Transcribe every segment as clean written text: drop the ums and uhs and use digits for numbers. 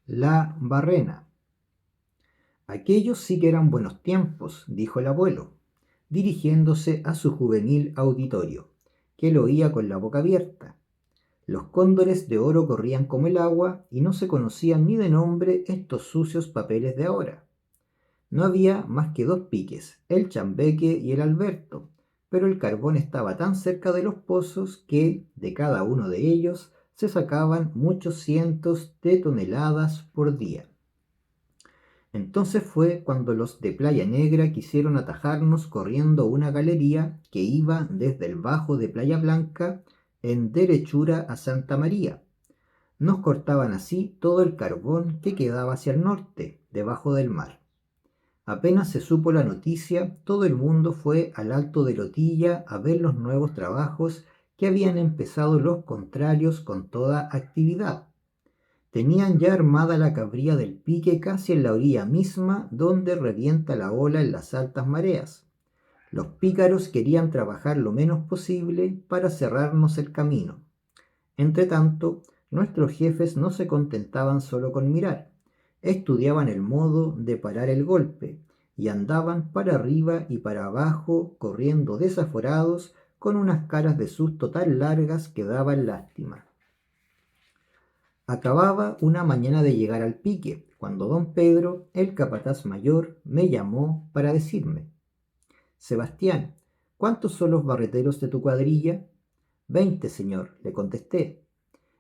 La Barrena. Aquellos sí que eran buenos tiempos, dijo el abuelo, dirigiéndose a su juvenil auditorio, que lo oía con la boca abierta. Los cóndores de oro corrían como el agua y no se conocían ni de nombre estos sucios papeles de ahora. No había más que dos piques, el Chambeque y el Alberto, pero el carbón estaba tan cerca de los pozos que, de cada uno de ellos, se sacaban muchos cientos de toneladas por día. Entonces fue cuando los de Playa Negra quisieron atajarnos corriendo una galería que iba desde el bajo de Playa Blanca en derechura a Santa María. Nos cortaban así todo el carbón que quedaba hacia el norte, debajo del mar. Apenas se supo la noticia, todo el mundo fue al Alto de Lotilla a ver los nuevos trabajos que habían empezado los contrarios con toda actividad. Tenían ya armada la cabría del pique casi en la orilla misma donde revienta la ola en las altas mareas. Los pícaros querían trabajar lo menos posible para cerrarnos el camino. Entretanto, nuestros jefes no se contentaban solo con mirar, estudiaban el modo de parar el golpe y andaban para arriba y para abajo corriendo desaforados con unas caras de susto tan largas que daban lástima. Acababa una mañana de llegar al pique, cuando don Pedro, el capataz mayor, me llamó para decirme: Sebastián, ¿cuántos son los barreteros de tu cuadrilla? 20, señor, le contesté.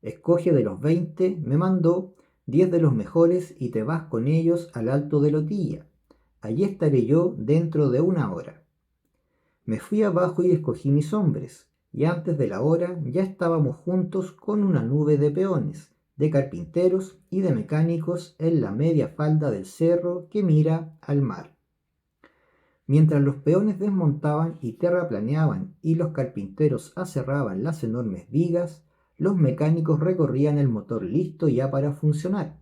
Escoge de los 20, me mandó, 10 de los mejores y te vas con ellos al Alto de Lotilla. Allí estaré yo dentro de una hora. Me fui abajo y escogí mis hombres, y antes de la hora ya estábamos juntos con una nube de peones, de carpinteros y de mecánicos en la media falda del cerro que mira al mar. Mientras los peones desmontaban y terraplaneaban y los carpinteros aserraban las enormes vigas, los mecánicos recorrían el motor listo ya para funcionar.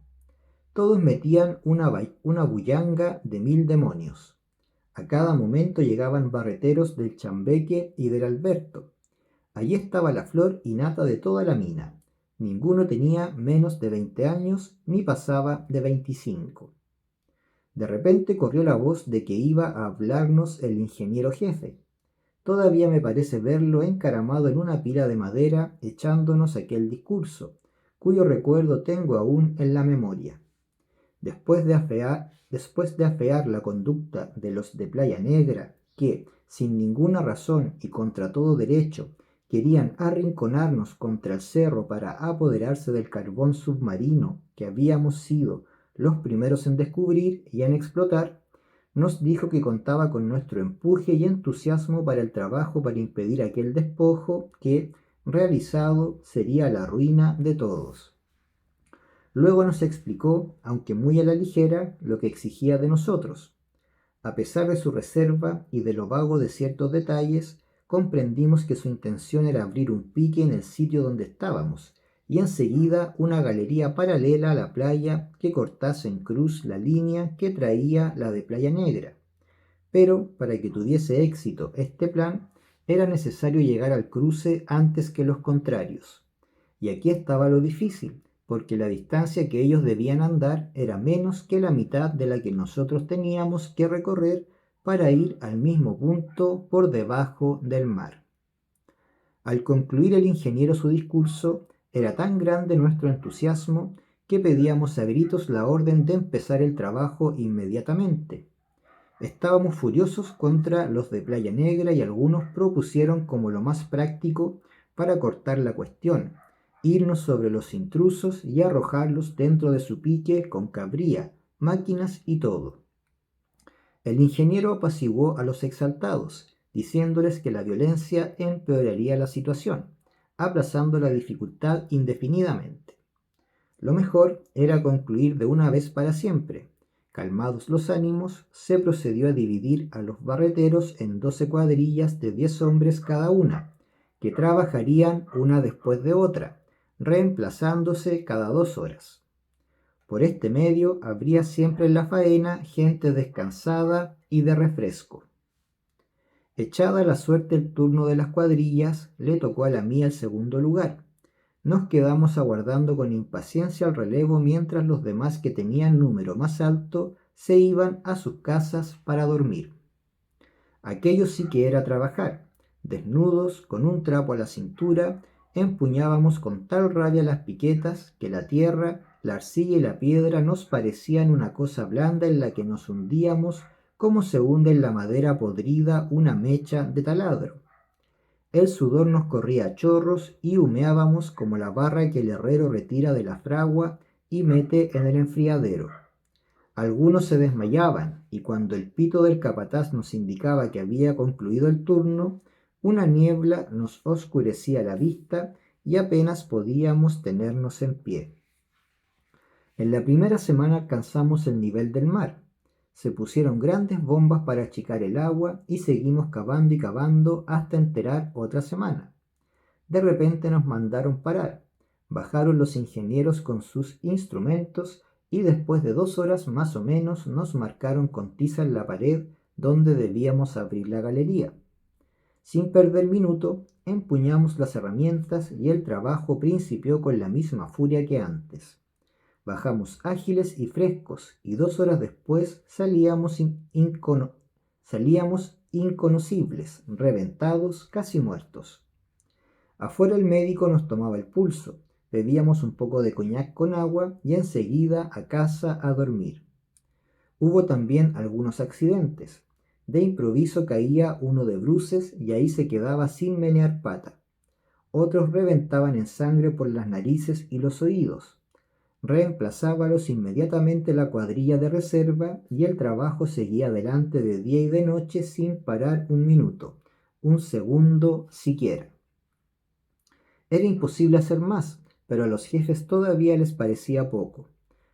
Todos metían una bullanga de 1000 demonios. A cada momento llegaban barreteros del Chambeque y del Alberto. Allí estaba la flor y nata de toda la mina. Ninguno tenía menos de 20 años ni pasaba de 25. De repente corrió la voz de que iba a hablarnos el ingeniero jefe. Todavía me parece verlo encaramado en una pila de madera echándonos aquel discurso, cuyo recuerdo tengo aún en la memoria. Después de afear la conducta de los de Playa Negra, que, sin ninguna razón y contra todo derecho, querían arrinconarnos contra el cerro para apoderarse del carbón submarino que habíamos sido los primeros en descubrir y en explotar, nos dijo que contaba con nuestro empuje y entusiasmo para el trabajo para impedir aquel despojo que, realizado, sería la ruina de todos. Luego nos explicó, aunque muy a la ligera, lo que exigía de nosotros. A pesar de su reserva y de lo vago de ciertos detalles, comprendimos que su intención era abrir un pique en el sitio donde estábamos, y enseguida una galería paralela a la playa que cortase en cruz la línea que traía la de Playa Negra. Pero para que tuviese éxito este plan, era necesario llegar al cruce antes que los contrarios. Y aquí estaba lo difícil, porque la distancia que ellos debían andar era menos que la mitad de la que nosotros teníamos que recorrer para ir al mismo punto por debajo del mar. Al concluir el ingeniero su discurso, era tan grande nuestro entusiasmo que pedíamos a gritos la orden de empezar el trabajo inmediatamente. Estábamos furiosos contra los de Playa Negra y algunos propusieron como lo más práctico para cortar la cuestión, irnos sobre los intrusos y arrojarlos dentro de su pique con cabría, máquinas y todo. El ingeniero apaciguó a los exaltados, diciéndoles que la violencia empeoraría la situación, aplazando la dificultad indefinidamente. Lo mejor era concluir de una vez para siempre. Calmados los ánimos, se procedió a dividir a los barreteros en 12 cuadrillas de 10 hombres cada una, que trabajarían una después de otra, reemplazándose cada 2 horas. Por este medio habría siempre en la faena gente descansada y de refresco. Echada la suerte el turno de las cuadrillas, le tocó a la mía el segundo lugar. nos quedamos aguardando con impaciencia el relevo mientras los demás que tenían número más alto se iban a sus casas para dormir. Aquello sí que era trabajar. Desnudos, con un trapo a la cintura, empuñábamos con tal rabia las piquetas que la tierra, la arcilla y la piedra nos parecían una cosa blanda en la que nos hundíamos como se hunde en la madera podrida una mecha de taladro. El sudor nos corría a chorros y humeábamos como la barra que el herrero retira de la fragua y mete en el enfriadero. Algunos se desmayaban, y cuando el pito del capataz nos indicaba que había concluido el turno, una niebla nos oscurecía la vista y apenas podíamos tenernos en pie. En la primera semana alcanzamos el nivel del mar. Se pusieron grandes bombas para achicar el agua y seguimos cavando y cavando hasta enterar otra semana. De repente nos mandaron parar. Bajaron los ingenieros con sus instrumentos y después de 2 horas más o menos nos marcaron con tiza en la pared donde debíamos abrir la galería. Sin perder minuto, empuñamos las herramientas y el trabajo principió con la misma furia que antes. Bajamos ágiles y frescos y 2 horas después salíamos inconocibles, reventados, casi muertos. Afuera el médico nos tomaba el pulso, bebíamos un poco de coñac con agua y enseguida a casa a dormir. Hubo también algunos accidentes. De improviso caía uno de bruces y ahí se quedaba sin menear pata. Otros reventaban en sangre por las narices y los oídos. Reemplazábalos inmediatamente la cuadrilla de reserva y el trabajo seguía adelante de día y de noche sin parar un minuto, un segundo siquiera. Era imposible hacer más, pero a los jefes todavía les parecía poco.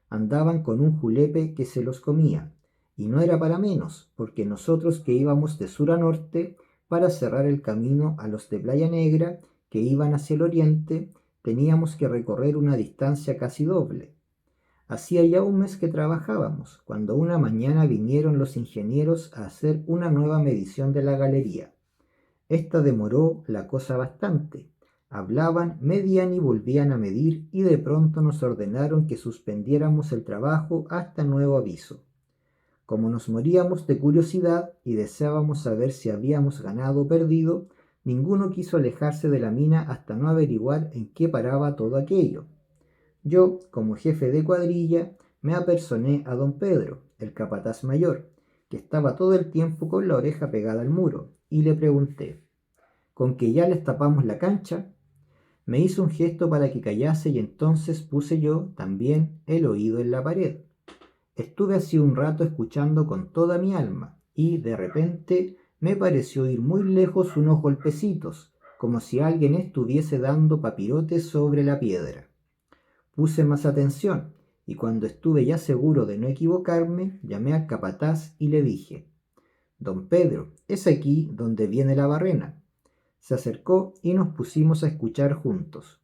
Andaban con un julepe que se los comía, y no era para menos, porque nosotros que íbamos de sur a norte para cerrar el camino a los de Playa Negra, que iban hacia el oriente, teníamos que recorrer una distancia casi doble. Hacía ya un mes que trabajábamos, cuando una mañana vinieron los ingenieros a hacer una nueva medición de la galería. Esta demoró la cosa bastante. Hablaban, medían y volvían a medir y de pronto nos ordenaron que suspendiéramos el trabajo hasta nuevo aviso. Como nos moríamos de curiosidad y deseábamos saber si habíamos ganado o perdido, ninguno quiso alejarse de la mina hasta no averiguar en qué paraba todo aquello. Yo, como jefe de cuadrilla, me apersoné a don Pedro, el capataz mayor, que estaba todo el tiempo con la oreja pegada al muro, y le pregunté: ¿con que ya les tapamos la cancha? Me hizo un gesto para que callase y entonces puse yo también el oído en la pared. Estuve así un rato escuchando con toda mi alma y de repente me pareció oír muy lejos unos golpecitos, como si alguien estuviese dando papirotes sobre la piedra. Puse más atención y cuando estuve ya seguro de no equivocarme, llamé al capataz y le dije: Don Pedro, es aquí donde viene la barrena. Se acercó y nos pusimos a escuchar juntos.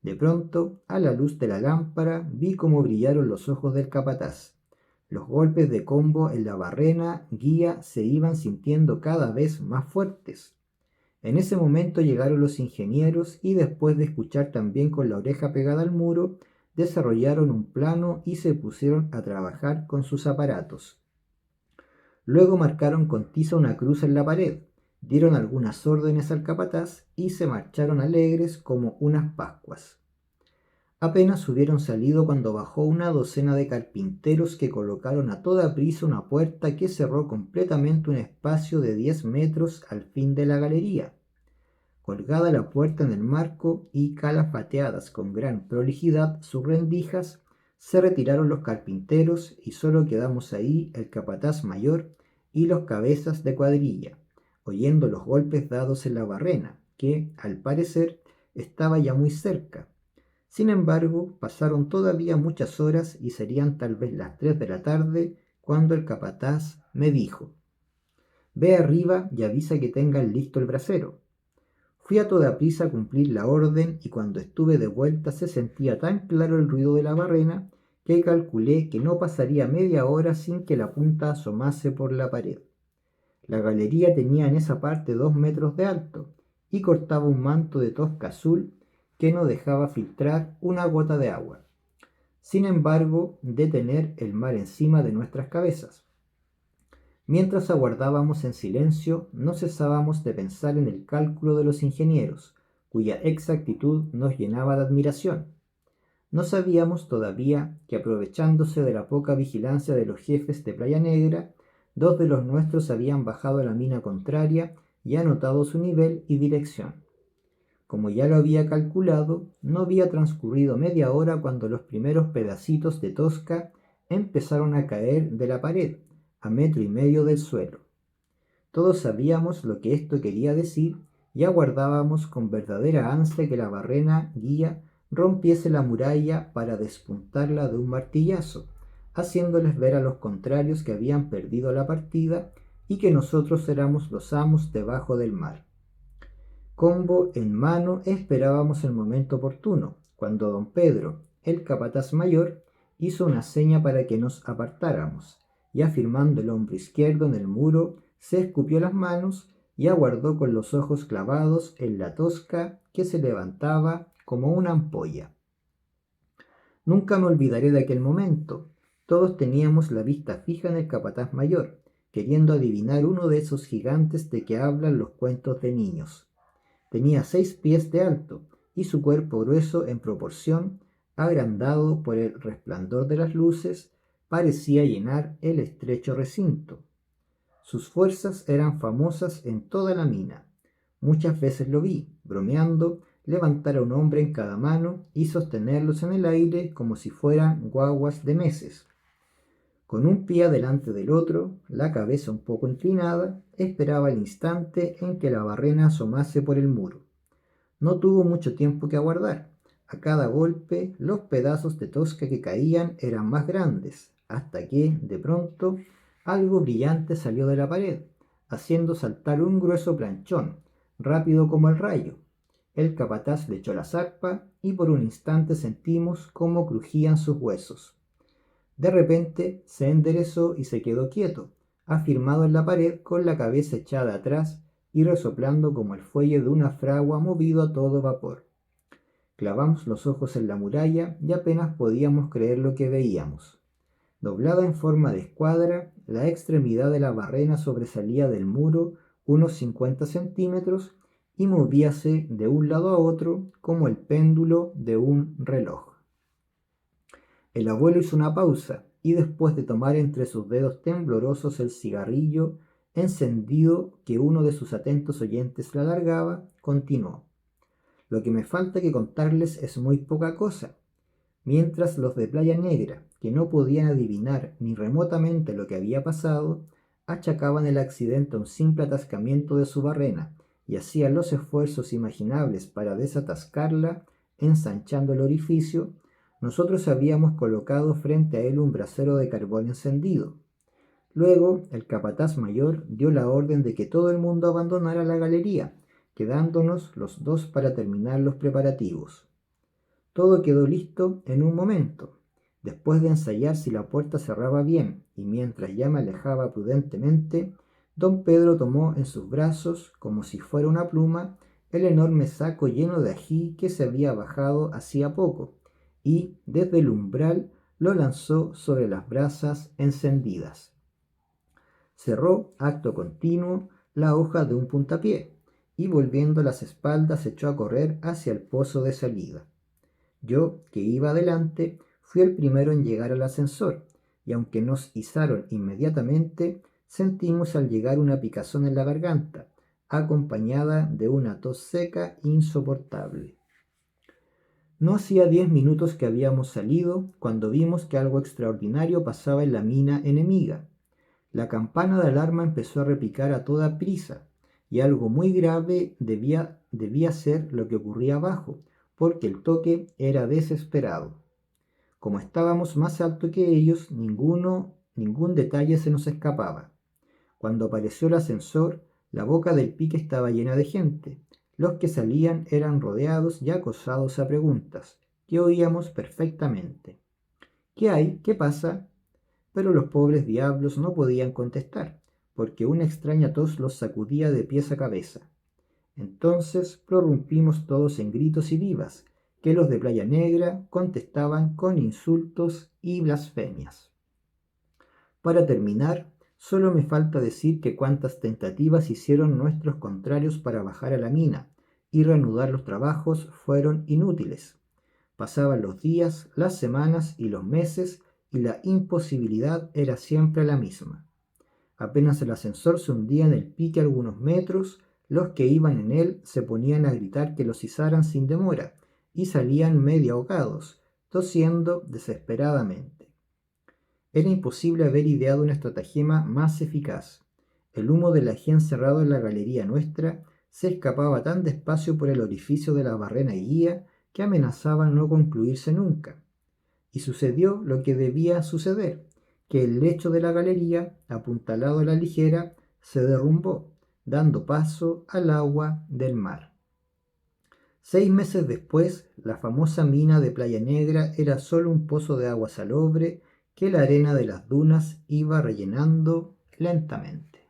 De pronto, a la luz de la lámpara, vi cómo brillaron los ojos del capataz. Los golpes de combo en la barrena guía se iban sintiendo cada vez más fuertes. En ese momento llegaron los ingenieros y después de escuchar también con la oreja pegada al muro, desarrollaron un plano y se pusieron a trabajar con sus aparatos. Luego marcaron con tiza una cruz en la pared, dieron algunas órdenes al capataz y se marcharon alegres como unas pascuas. Apenas hubieron salido cuando bajó una docena de carpinteros que colocaron a toda prisa una puerta que cerró completamente un espacio de 10 metros al fin de la galería. Colgada la puerta en el marco y calafateadas con gran prolijidad sus rendijas, se retiraron los carpinteros y solo quedamos ahí el capataz mayor y los cabezas de cuadrilla, oyendo los golpes dados en la barrena, que, al parecer, estaba ya muy cerca. Sin embargo, pasaron todavía muchas horas y serían tal vez las 3 de la tarde cuando el capataz me dijo: «Ve arriba y avisa que tengan listo el brasero». Fui a toda prisa a cumplir la orden y cuando estuve de vuelta se sentía tan claro el ruido de la barrena que calculé que no pasaría media hora sin que la punta asomase por la pared. La galería tenía en esa parte 2 metros de alto y cortaba un manto de tosca azul que no dejaba filtrar una gota de agua, sin embargo, de tener el mar encima de nuestras cabezas. Mientras aguardábamos en silencio, no cesábamos de pensar en el cálculo de los ingenieros, cuya exactitud nos llenaba de admiración. No sabíamos todavía que, aprovechándose de la poca vigilancia de los jefes de Playa Negra, dos de los nuestros habían bajado a la mina contraria y anotado su nivel y dirección. Como ya lo había calculado, no había transcurrido media hora cuando los primeros pedacitos de tosca empezaron a caer de la pared, a 1,5 metros del suelo. Todos sabíamos lo que esto quería decir y aguardábamos con verdadera ansia que la barrena guía rompiese la muralla para despuntarla de un martillazo, haciéndoles ver a los contrarios que habían perdido la partida y que nosotros éramos los amos debajo del mar. Combo en mano esperábamos el momento oportuno, cuando don Pedro, el capataz mayor, hizo una seña para que nos apartáramos, y afirmando el hombro izquierdo en el muro, se escupió las manos y aguardó con los ojos clavados en la tosca que se levantaba como una ampolla. Nunca me olvidaré de aquel momento. Todos teníamos la vista fija en el capataz mayor, queriendo adivinar uno de esos gigantes de que hablan los cuentos de niños. Tenía 6 pies de alto y su cuerpo grueso en proporción, agrandado por el resplandor de las luces, parecía llenar el estrecho recinto. Sus fuerzas eran famosas en toda la mina. Muchas veces lo vi, bromeando, levantar a un hombre en cada mano y sostenerlos en el aire como si fueran guaguas de meses. Con un pie delante del otro, la cabeza un poco inclinada, esperaba el instante en que la barrena asomase por el muro. No tuvo mucho tiempo que aguardar. A cada golpe, los pedazos de tosca que caían eran más grandes, hasta que, de pronto, algo brillante salió de la pared, haciendo saltar un grueso planchón, rápido como el rayo. El capataz le echó la zarpa y por un instante sentimos cómo crujían sus huesos. De repente se enderezó y se quedó quieto, afirmado en la pared con la cabeza echada atrás y resoplando como el fuelle de una fragua movido a todo vapor. Clavamos los ojos en la muralla y apenas podíamos creer lo que veíamos. Doblada en forma de escuadra, la extremidad de la barrena sobresalía del muro unos 50 centímetros y movíase de un lado a otro como el péndulo de un reloj. El abuelo hizo una pausa y después de tomar entre sus dedos temblorosos el cigarrillo encendido que uno de sus atentos oyentes le alargaba, continuó. Lo que me falta que contarles es muy poca cosa. Mientras los de Playa Negra, que no podían adivinar ni remotamente lo que había pasado, achacaban el accidente a un simple atascamiento de su barrena y hacían los esfuerzos imaginables para desatascarla, ensanchando el orificio, nosotros habíamos colocado frente a él un brasero de carbón encendido. Luego el capataz mayor dio la orden de que todo el mundo abandonara la galería, quedándonos los dos para terminar los preparativos. Todo quedó listo en un momento. Después de ensayar si la puerta cerraba bien y mientras ya me alejaba prudentemente, don Pedro tomó en sus brazos, como si fuera una pluma, el enorme saco lleno de ají que se había bajado hacía poco, y desde el umbral lo lanzó sobre las brasas encendidas. Cerró, acto continuo, la hoja de un puntapié, y volviendo las espaldas echó a correr hacia el pozo de salida. Yo, que iba adelante, fui el primero en llegar al ascensor, y aunque nos izaron inmediatamente, sentimos al llegar una picazón en la garganta, acompañada de una tos seca insoportable. No hacía 10 minutos que habíamos salido cuando vimos que algo extraordinario pasaba en la mina enemiga. La campana de alarma empezó a repicar a toda prisa, y algo muy grave debía ser lo que ocurría abajo, porque el toque era desesperado. Como estábamos más alto que ellos, ningún detalle se nos escapaba. Cuando apareció el ascensor, la boca del pique estaba llena de gente. Los que salían eran rodeados y acosados a preguntas, que oíamos perfectamente. ¿Qué hay? ¿Qué pasa? Pero los pobres diablos no podían contestar, porque una extraña tos los sacudía de pies a cabeza. Entonces prorrumpimos todos en gritos y vivas, que los de Playa Negra contestaban con insultos y blasfemias. Para terminar, solo me falta decir que cuantas tentativas hicieron nuestros contrarios para bajar a la mina y reanudar los trabajos fueron inútiles. Pasaban los días, las semanas y los meses y la imposibilidad era siempre la misma. Apenas el ascensor se hundía en el pique algunos metros, los que iban en él se ponían a gritar que los izaran sin demora y salían medio ahogados, tosiendo desesperadamente. Era imposible haber ideado una estratagema más eficaz. El humo del ají encerrado en la galería nuestra se escapaba tan despacio por el orificio de la barrena y guía que amenazaba no concluirse nunca. Y sucedió lo que debía suceder, que el lecho de la galería, apuntalado a la ligera, se derrumbó, dando paso al agua del mar. 6 meses después, la famosa mina de Playa Negra era solo un pozo de agua salobre que la arena de las dunas iba rellenando lentamente.